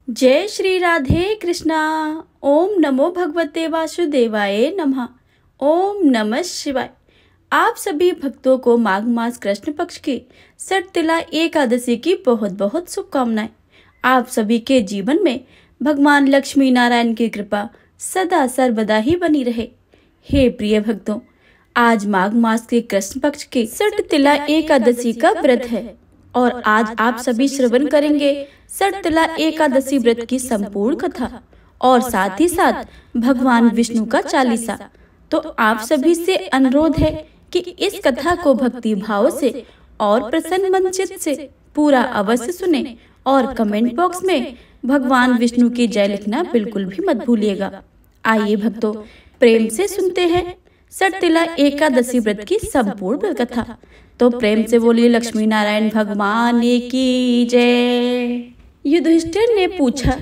जय श्री राधे कृष्णा। ओम नमो भगवते वासुदेवाय नमः। ओम नमः शिवाय। आप सभी भक्तों को माघ मास कृष्ण पक्ष की सटतिला एकादशी की बहुत बहुत शुभकामनाएं। आप सभी के जीवन में भगवान लक्ष्मी नारायण की कृपा सदा सर्वदा ही बनी रहे। हे प्रिय भक्तों, आज माघ मास के कृष्ण पक्ष की सटतिला एकादशी का व्रत है और आज आप सभी श्रवण करेंगे सटतिला एकादशी व्रत की संपूर्ण कथा और साथ ही साथ भगवान विष्णु का चालीसा। तो आप सभी से अनुरोध है कि इस कथा को भक्ति भाव से और प्रसन्न मन चित्त से पूरा अवश्य सुने और कमेंट बॉक्स में भगवान विष्णु की जय लिखना बिल्कुल भी मत भूलिएगा। आइए भक्तों, प्रेम से सुनते हैं सटतिला एकादशी व्रत की संपूर्ण कथा। तो प्रेम से बोलिए लक्ष्मी नारायण भगवान की जय। युधिष्ठिर ने पूछा,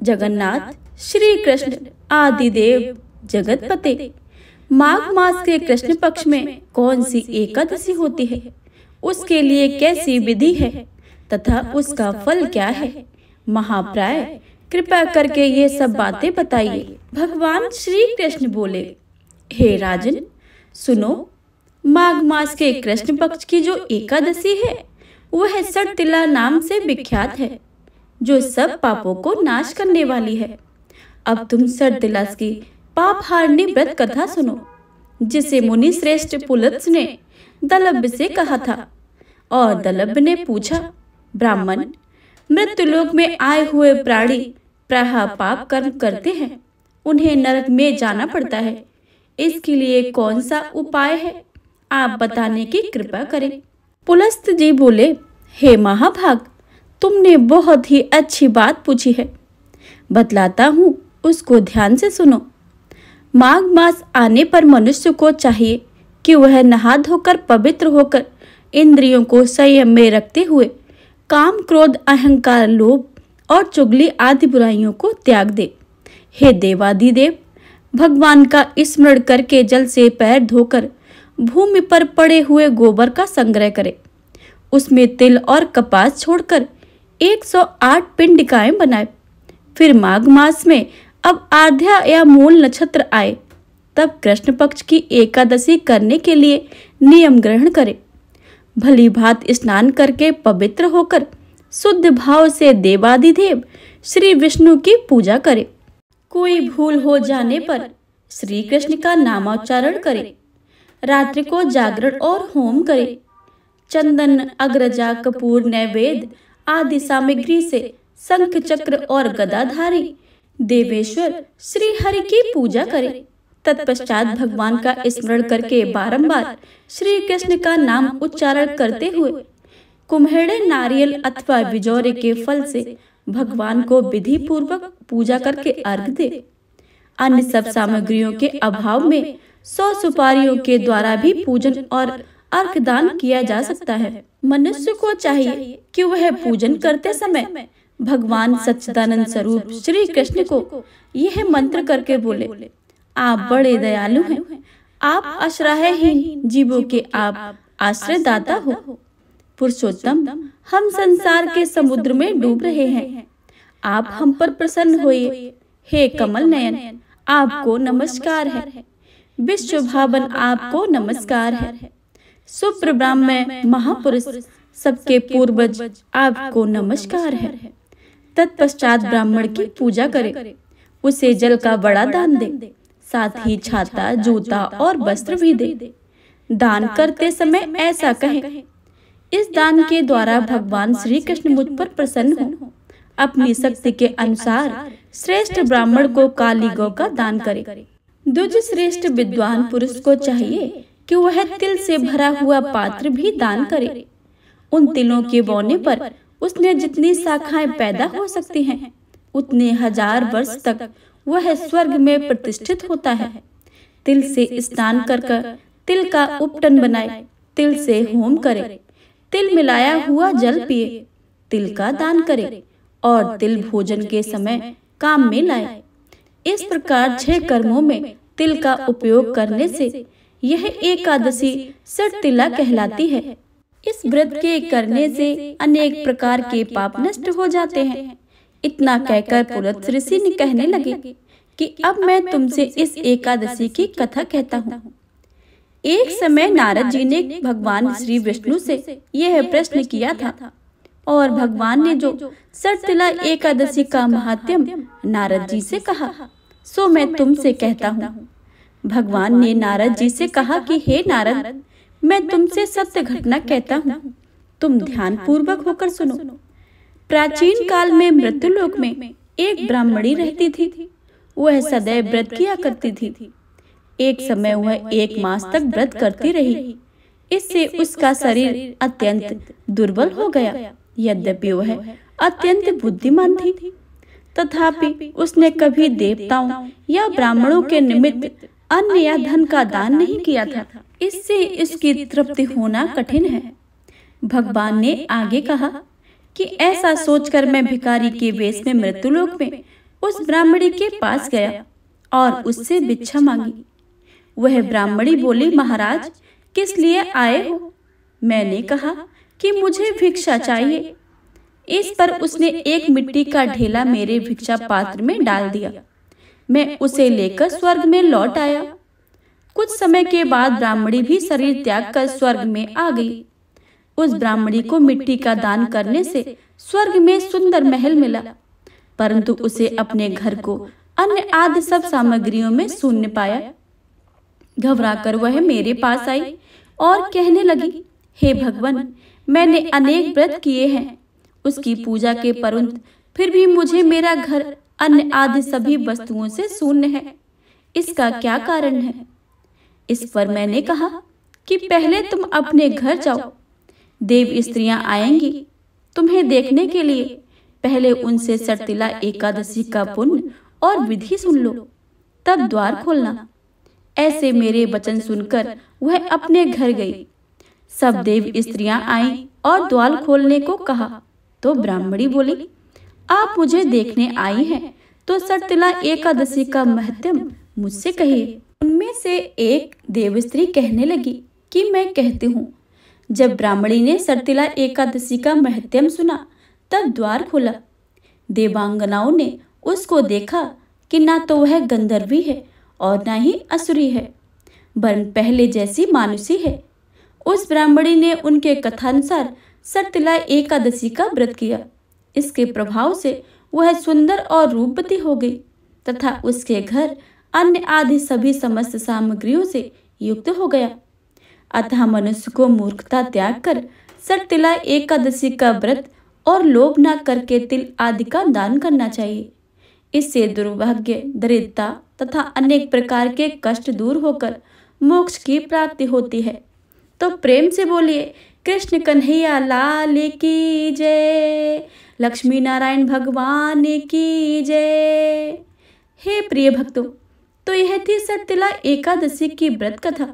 जगन्नाथ श्री कृष्ण आदिदेव जगतपते, माघ मास के कृष्ण पक्ष में कौन सी एकादशी होती है, उसके लिए कैसी विधि है तथा उसका फल क्या है? महाप्राय कृपा करके ये सब बातें बताइए। भगवान श्री कृष्ण बोले, हे राजन सुनो, माघ मास के कृष्ण पक्ष की जो एकादशी है वह सटतिला नाम से विख्यात है, जो सब पापों को नाश करने वाली है। अब तुम सटतिला की पाप हारनी व्रत कथा सुनो, जिसे मुनि श्रेष्ठ पुलत्स ने दलभ से कहा था। और दलभ ने पूछा, ब्राह्मण, मृत्युलोक में आए हुए प्राणी प्रायः पाप कर्म करते हैं, उन्हें नरक में जाना पड़ता है। इसके लिए कौन सा उपाय है, आप बताने की कृपा करें। पुलस्त जी बोले, हे महाभाग, तुमने बहुत ही अच्छी बात पूछी है, बतलाता हूँ, उसको ध्यान से सुनो। माघ मास आने पर मनुष्य को चाहिए कि वह नहा धोकर पवित्र होकर इंद्रियों को संयम में रखते हुए काम क्रोध अहंकार लोभ और चुगली आदि बुराइयों को त्याग दे। हे देवादिदेव, भगवान का स्मरण करके जल से पैर धोकर भूमि पर पड़े हुए गोबर का संग्रह करे। उसमें तिल और कपास छोड़कर 108 पिंडिकाएं बनाए। फिर माघ मास में अब आध्या या मूल नक्षत्र आए, तब कृष्ण पक्ष की एकादशी करने के लिए नियम ग्रहण करे। भली भांत स्नान करके पवित्र होकर शुद्ध भाव से देवादिदेव श्री विष्णु की पूजा करे। कोई भूल हो जाने पर श्री कृष्ण का नामोच्चारण करे। रात्रि को जागरण और होम करे। चंदन अग्रजा कपूर नैवेद्य आदि सामग्री से शंख चक्र और गदाधारी देवेश्वर श्री हरि की पूजा करे। तत्पश्चात भगवान का स्मरण करके बारंबार श्री कृष्ण का नाम उच्चारण करते हुए कुम्हेड़े नारियल अथवा बिजौरे के फल से भगवान को विधि पूर्वक पूजा करके अर्घ दे। अन्य सब सामग्रियों के अभाव में 100 सुपारियों के द्वारा भी पूजन और अर्घ दान किया जा सकता है। मनुष्य को चाहिए कि वह पूजन करते समय भगवान सच्चिदानंद स्वरूप श्री कृष्ण को यह मंत्र करके बोले, आप बड़े दयालु हैं, आप आश्रयहीन जीवों के आप आश्रय दाता हो। पुरुषोत्तम, हम संसार के समुद्र में डूब रहे हैं, आप हम पर प्रसन्न होइए। हे कमल नयन, आपको नमस्कार है। विश्व भावन, आपको नमस्कार है। सुप्र ब्राह्मण महापुरुष, सबके पूर्वज, आपको नमस्कार है। तत्पश्चात ब्राह्मण की पूजा करे, उसे जल का बड़ा दान दे, साथ ही छाता जूता और वस्त्र भी दे। दान करते समय ऐसा कहे, इस दान के द्वारा भगवान श्री कृष्ण मुझ पर प्रसन्न हो। अपनी शक्ति के अनुसार श्रेष्ठ ब्राह्मण को काली गौ का दान करे। द्विज श्रेष्ठ विद्वान पुरुष को चाहिए कि वह तिल से भरा हुआ पात्र भी दान करे। उन तिलों के बोने पर उसने जितनी शाखाएं पैदा हो सकती हैं, उतने 1000 वर्ष तक वह स्वर्ग में प्रतिष्ठित होता है। तिल से स्नान कर तिल का उपटन बनाए, तिल से होम करे, तिल मिलाया हुआ जल पिए, तिल का दान करे और तिल भोजन के समय काम में लाए। इस प्रकार 6 कर्मों में तिल का उपयोग करने से यह एकादशी सटतिला कहलाती है। इस व्रत के करने से अनेक प्रकार के पाप नष्ट हो जाते हैं। इतना कहकर पुलत्स्य ऋषि ने कहने लगे कि अब मैं तुमसे इस एकादशी की कथा कहता हूँ। एक समय नारद जी ने भगवान श्री विष्णु से यह प्रश्न किया था और भगवान ने जो सर्तिला एकादशी का महात्म्य नारद जी से कहा सो मैं तुमसे कहता हूँ। भगवान ने नारद जी से कहा कि हे नारद, मैं तुमसे सत्य घटना कहता हूँ, तुम ध्यान पूर्वक होकर सुनो। प्राचीन काल में मृत्युलोक में एक ब्राह्मणी रहती थी। वह सदैव व्रत किया करती थी। एक समय वह 1 मास तक व्रत करती रही। इससे उसका शरीर अत्यंत दुर्बल हो गया। यद्यपि वह अत्यंत बुद्धिमान थी, तथापि उसने कभी देवताओं या ब्राह्मणों के निमित्त अन्न या धन का दान नहीं किया था। इससे इसकी तृप्ति होना कठिन है। भगवान ने आगे कहा कि ऐसा सोचकर मैं भिखारी के वेश में मृत्युलोक में उस ब्राह्मणी के पास गया और उससे भिक्षा मांगी। वह ब्राह्मणी बोली, महाराज, किस लिए आए हो? मैंने कहा कि मुझे भिक्षा चाहिए। इस पर उसने एक मिट्टी का ढेला मेरे भिक्षा पात्र में डाल दिया। मैं उसे लेकर स्वर्ग में लौट आया। कुछ समय के बाद ब्राह्मणी भी शरीर त्याग कर स्वर्ग में आ गई। उस ब्राह्मणी को मिट्टी का दान करने से स्वर्ग में सुंदर महल मिला, परंतु उसे अपने घर को अन्य आदि सब सामग्रियों में शून्य पाया। घबराकर वह मेरे पास आई और कहने लगी, हे भगवान, मैंने अनेक व्रत किए हैं, उसकी पूजा के परंतु फिर भी मुझे मेरा घर अन्य आदि सभी वस्तुओं से शून्य है। इसका क्या कारण है? इस पर मैंने कहा कि पहले तुम अपने घर जाओ, देव स्त्रियां आएंगी तुम्हें देखने के लिए। पहले उनसे सर्तिला एकादशी का पुण्य और विधि सुन लो, तब द्वार खोलना। ऐसे मेरे वचन सुनकर वह अपने घर गई। सब देव स्त्रियां आईं और द्वार खोलने को कहा तो ब्राह्मणी बोली, आप मुझे देखने आई हैं तो सर्तिला एकादशी का महत्व मुझसे कहिए। उनमें से एक देवस्त्री कहने लगी कि मैं कहती हूँ। जब ब्राह्मणी ने सर्तिला एकादशी का महत्व सुना तब द्वार खोला। देवांगनाओं ने उसको देखा कि ना तो वह गंधर्वी है और ना ही असुरी है, वरन पहले जैसी मानुषी है। उस ब्राह्मणी ने उनके कथानुसार सर्तिला एकादशी का व्रत किया। इसके प्रभाव से वह सुंदर और रूपवती हो गई तथा उसके घर अन्य आदि सभी समस्त सामग्रियों से युक्त हो गया। अतः मनुष्य को मूर्खता त्याग कर सर्तिला एकादशी का व्रत और लोभ न करके तिल आदि का दान करना चाहिए। इससे दुर्भाग्य, दरिद्रता तथा अनेक प्रकार के कष्ट दूर होकर मोक्ष की प्राप्ति होती है। तो प्रेम से बोलिए, कृष्ण कन्हैया लाल की जय, लक्ष्मी नारायण भगवान की जय। हे प्रिय भक्तों, तो यह थी सर्तिला एकादशी की व्रत कथा।